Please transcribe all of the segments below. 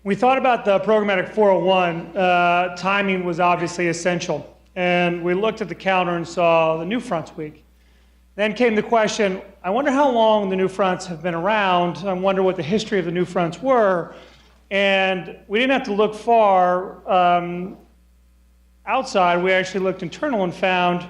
We thought about the Programmatic 401. Timing was obviously essential. And we looked at the calendar and saw the Newfronts week. Then came the question, I wonder how long the Newfronts have been around. I wonder what the history of the Newfronts were. And we didn't have to look far outside. We actually looked internal and found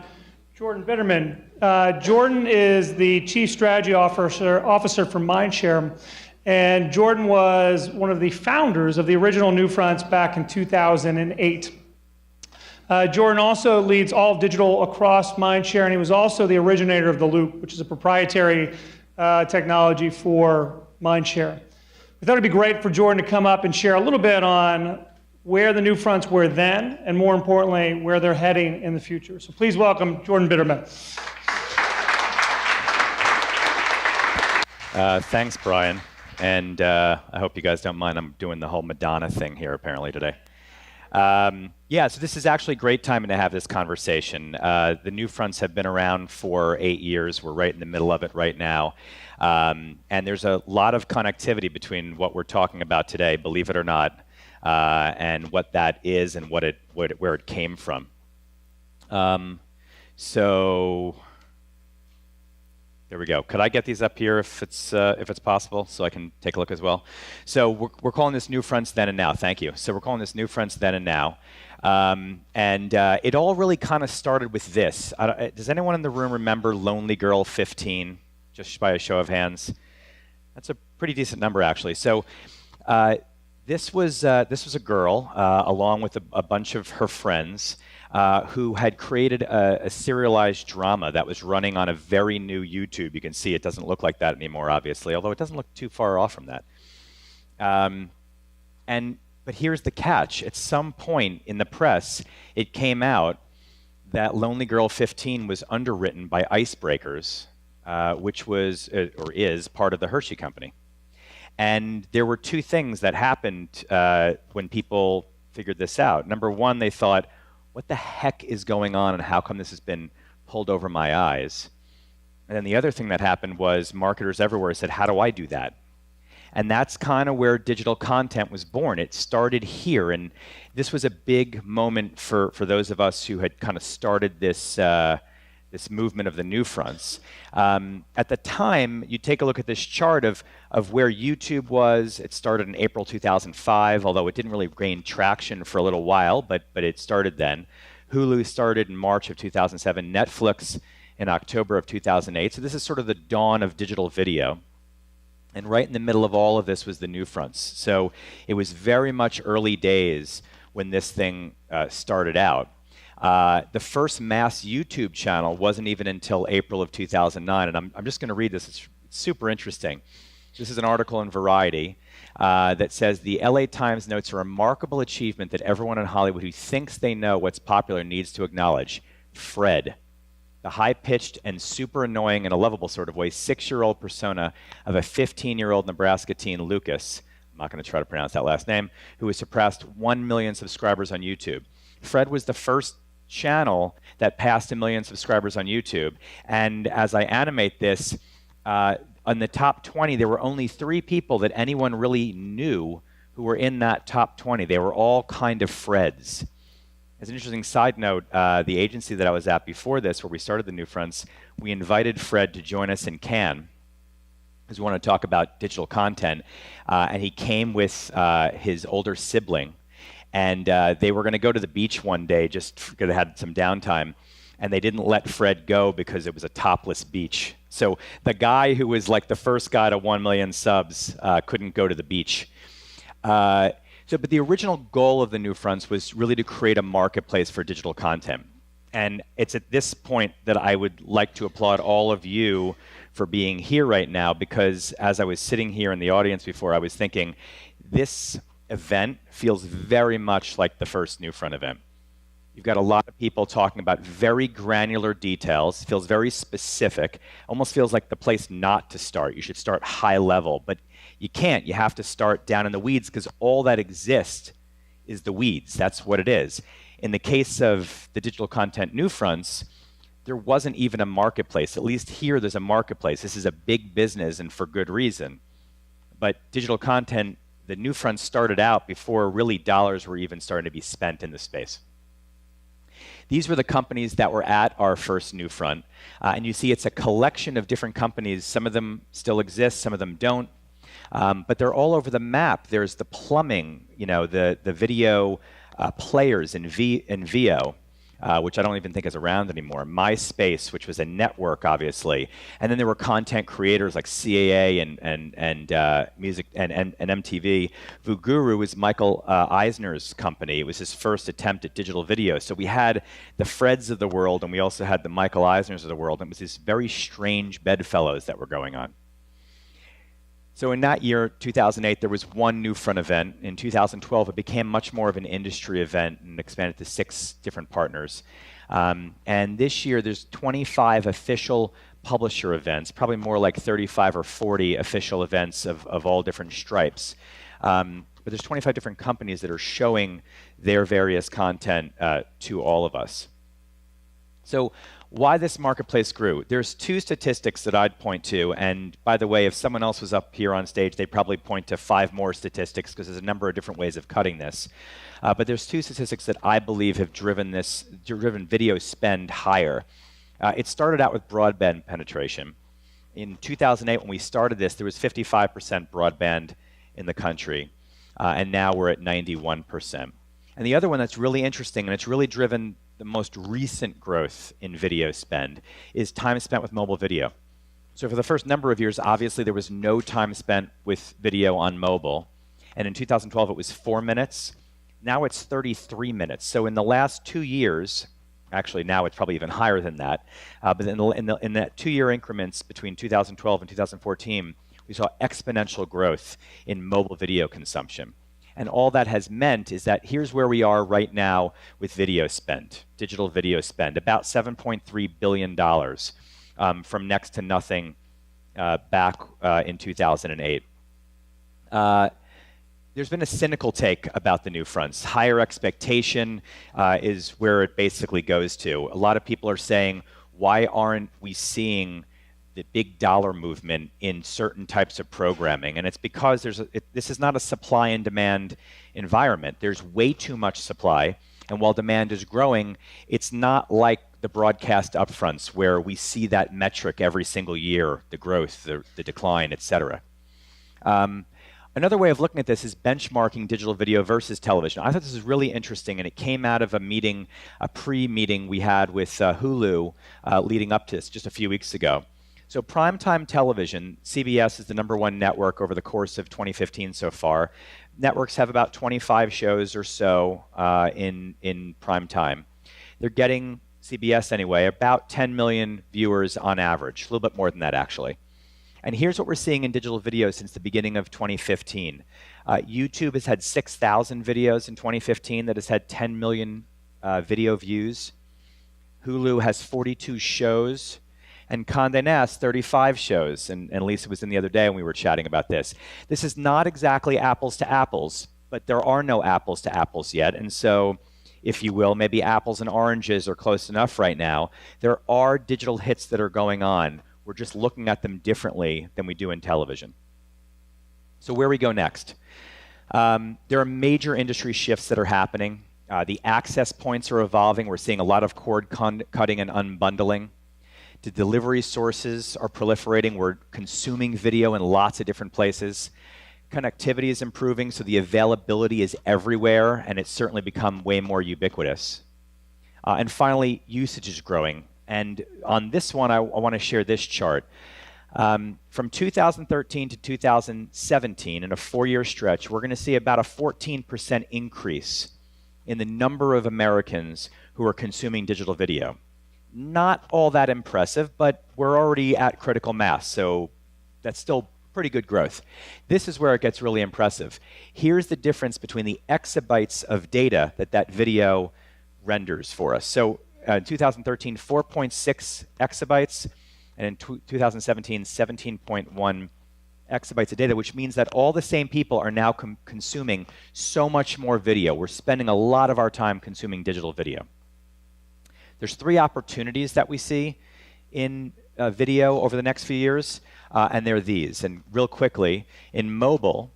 Jordan Bitterman. Jordan is the Chief Strategy Officer for Mindshare. And Jordan was one of the founders of the original Newfronts back in 2008. Jordan also leads all of digital across Mindshare, and he was also the originator of the Loop, which is a proprietary technology for Mindshare. We thought it'd be great for Jordan to come up and share a little bit on where the Newfronts were then, and more importantly, where they're heading in the future. So please welcome Jordan Bitterman. Thanks, Brian. And I hope you guys don't mind. I'm doing the whole Madonna thing here apparently today. Yeah, so this is actually a great time to have this conversation. The Newfronts have been around for 8 years. We're right in the middle of it right now. And there's a lot of connectivity between what we're talking about today, believe it or not, and what that is and where it came from. So there we go. Could I get these up here if it's possible, so I can take a look as well? So we're calling this Newfronts Then and Now. Thank you. So we're calling this Newfronts Then and Now, and it all really kind of started with this. Does anyone in the room remember Lonely Girl 15? Just by a show of hands. That's a pretty decent number, actually. So this was a girl along with a bunch of her friends. Who had created a serialized drama that was running on a very new YouTube. You can see it doesn't look like that anymore, obviously, although it doesn't look too far off from that. But here's the catch. At some point in the press, it came out that Lonely Girl 15 was underwritten by Icebreakers, which was, or is, part of the Hershey Company. And there were two things that happened when people figured this out. Number one, they thought, what the heck is going on and how come this has been pulled over my eyes? And then the other thing that happened was marketers everywhere said, how do I do that? And that's kind of where digital content was born. It started here, and this was a big moment for those of us who had kind of started this this movement of the Newfronts. At the time, you take a look at this chart of where YouTube was. It started in April 2005, although it didn't really gain traction for a little while, but it started then. Hulu started in March of 2007, Netflix in October of 2008. So this is sort of the dawn of digital video. And right in the middle of all of this was the Newfronts. So it was very much early days when this thing started out. The first mass YouTube channel wasn't even until April of 2009, and I'm just going to read this. It's super interesting. This is an article in Variety that says, the LA Times notes a remarkable achievement that everyone in Hollywood who thinks they know what's popular needs to acknowledge. Fred, the high-pitched and super annoying in a lovable sort of way 6-year-old persona of a 15-year-old Nebraska teen, Lucas, I'm not going to try to pronounce that last name, who has surpassed 1 million subscribers on YouTube. Fred was the first channel that passed 1 million subscribers on YouTube. And as I animate this, on the top 20, there were only 3 people that anyone really knew who were in that top 20. They were all kind of Freds. As an interesting side note, the agency that I was at before this, where we started the Newfronts, we invited Fred to join us in Cannes, because we want to talk about digital content. And he came with his older sibling. And they were going to go to the beach one day, just because they had some downtime. And they didn't let Fred go because it was a topless beach. So the guy who was like the first guy to 1 million subs couldn't go to the beach. But the original goal of the Newfronts was really to create a marketplace for digital content. And it's at this point that I would like to applaud all of you for being here right now, because as I was sitting here in the audience before, I was thinking, this event feels very much like the first Newfront event. You've got a lot of people talking about very granular details, feels very specific, almost feels like the place not to start. You should start high level, but you can't. You have to start down in the weeds, because all that exists is the weeds. That's what it is. In the case of the digital content Newfronts, there wasn't even a marketplace. At least here there's a marketplace. This is a big business, and for good reason. But digital content the Newfronts started out before really dollars were even starting to be spent in the space. These were the companies that were at our first Newfront. And you see it's a collection of different companies. Some of them still exist, some of them don't. But they're all over the map. There's the plumbing, the video players in VO, which I don't even think is around anymore. MySpace, which was a network, obviously. And then there were content creators like CAA and music and MTV. Vuguru was Michael Eisner's company. It was his first attempt at digital video. So we had the Freds of the world, and we also had the Michael Eisners of the world. And it was these very strange bedfellows that were going on. So in that year, 2008, there was one Newfront event. In 2012, it became much more of an industry event and expanded to 6 different partners. And this year, there's 25 official publisher events, probably more like 35 or 40 official events of all different stripes. But there's 25 different companies that are showing their various content to all of us. So why this marketplace grew. There's 2 statistics that I'd point to, and by the way, if someone else was up here on stage, they'd probably point to 5 more statistics because there's a number of different ways of cutting this. But there's 2 statistics that I believe have driven video spend higher. It started out with broadband penetration. In 2008, when we started this, there was 55% broadband in the country, and now we're at 91%. And the other one that's really interesting, and it's really driven the most recent growth in video spend, is time spent with mobile video. So for the first number of years, obviously there was no time spent with video on mobile. And in 2012, it was 4 minutes. Now it's 33 minutes. So in the last 2 years, actually now it's probably even higher than that, but in that 2-year increments between 2012 and 2014, we saw exponential growth in mobile video consumption. And all that has meant is that here's where we are right now with video spend, digital video spend, about $7.3 billion from next to nothing back in 2008. There's been a cynical take about the Newfronts. Higher expectation is where it basically goes to. A lot of people are saying, why aren't we seeing the big dollar movement in certain types of programming? And it's because this is not a supply and demand environment. There's way too much supply, and while demand is growing, it's not like the broadcast upfronts where we see that metric every single year, the growth, the decline, etc. Another way of looking at this is benchmarking digital video versus television. I thought this was really interesting, and it came out of a pre-meeting we had with Hulu leading up to this just a few weeks ago. So primetime television, CBS is the #1 network over the course of 2015 so far. Networks have about 25 shows or so in primetime. They're getting, CBS anyway, about 10 million viewers on average, a little bit more than that actually. And here's what we're seeing in digital video since the beginning of 2015. YouTube has had 6,000 videos in 2015 that has had 10 million video views. Hulu has 42 shows. And Condé Nast, 35 shows, and Lisa was in the other day when we were chatting about this. This is not exactly apples to apples, but there are no apples to apples yet, and so, if you will, maybe apples and oranges are close enough right now. There are digital hits that are going on. We're just looking at them differently than we do in television. So where we go next? There are major industry shifts that are happening. The access points are evolving. We're seeing a lot of cord cutting and unbundling. The delivery sources are proliferating. We're consuming video in lots of different places. Connectivity is improving, so the availability is everywhere, and it's certainly become way more ubiquitous. And finally, usage is growing. And on this one, I want to share this chart. From 2013 to 2017, in a 4-year stretch, we're going to see about a 14% increase in the number of Americans who are consuming digital video. Not all that impressive, but we're already at critical mass, so that's still pretty good growth. This is where it gets really impressive. Here's the difference between the exabytes of data that video renders for us. So in 2013, 4.6 exabytes, and in 2017, 17.1 exabytes of data, which means that all the same people are now consuming so much more video. We're spending a lot of our time consuming digital video. There's 3 opportunities that we see in video over the next few years, and they're these. And real quickly, in mobile,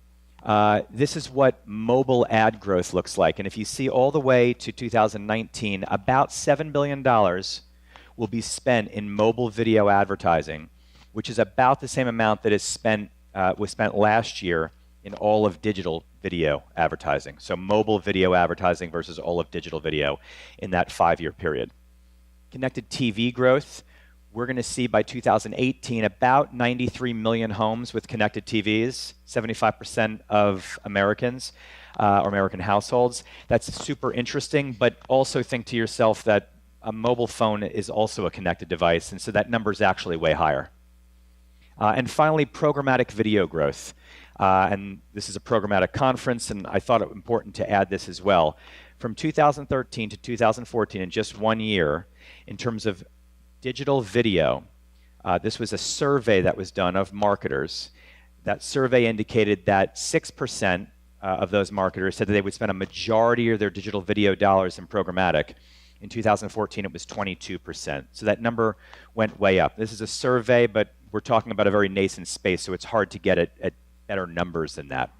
This is what mobile ad growth looks like. And if you see all the way to 2019, about $7 billion will be spent in mobile video advertising, which is about the same amount that was spent last year in all of digital video advertising. So mobile video advertising versus all of digital video in that 5-year period. Connected TV growth, we're going to see by 2018 about 93 million homes with connected TVs, 75% of Americans or American households. That's super interesting, but also think to yourself that a mobile phone is also a connected device, and so that number is actually way higher. And finally, programmatic video growth. And this is a programmatic conference, and I thought it important to add this as well. From 2013 to 2014, in just 1 year, in terms of digital video, this was a survey that was done of marketers. That survey indicated that 6% of those marketers said that they would spend a majority of their digital video dollars in programmatic. In 2014, it was 22%. So that number went way up. This is a survey, but we're talking about a very nascent space, so it's hard to get at better numbers than that.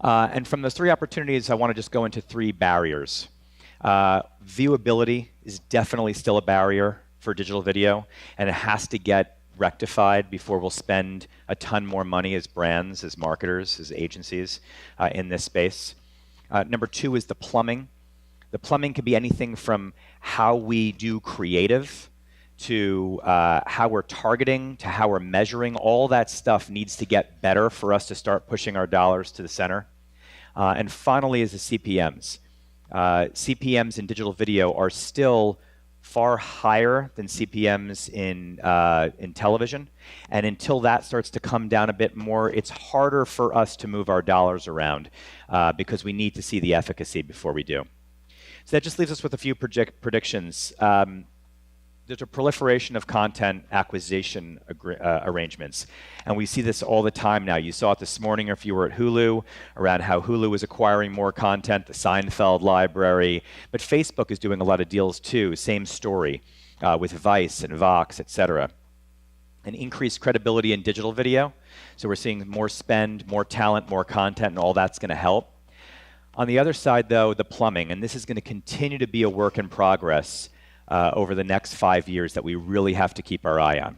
And from those 3 opportunities, I want to just go into 3 barriers. Viewability is definitely still a barrier for digital video, and it has to get rectified before we'll spend a ton more money as brands, as marketers, as agencies in this space. Number 2 is the plumbing. The plumbing could be anything from how we do creative to how we're targeting, to how we're measuring. All that stuff needs to get better for us to start pushing our dollars to the center. And finally is the CPMs. CPMs in digital video are still far higher than CPMs in television. And until that starts to come down a bit more, it's harder for us to move our dollars around because we need to see the efficacy before we do. So that just leaves us with a few predictions. There's a proliferation of content acquisition arrangements. And we see this all the time now. You saw it this morning if you were at Hulu, around how Hulu is acquiring more content, the Seinfeld library. But Facebook is doing a lot of deals too, same story, with Vice and Vox, et cetera. And increased credibility in digital video. So we're seeing more spend, more talent, more content, and all that's going to help. On the other side, though, the plumbing. And this is going to continue to be a work in progress over the next 5 years that we really have to keep our eye on.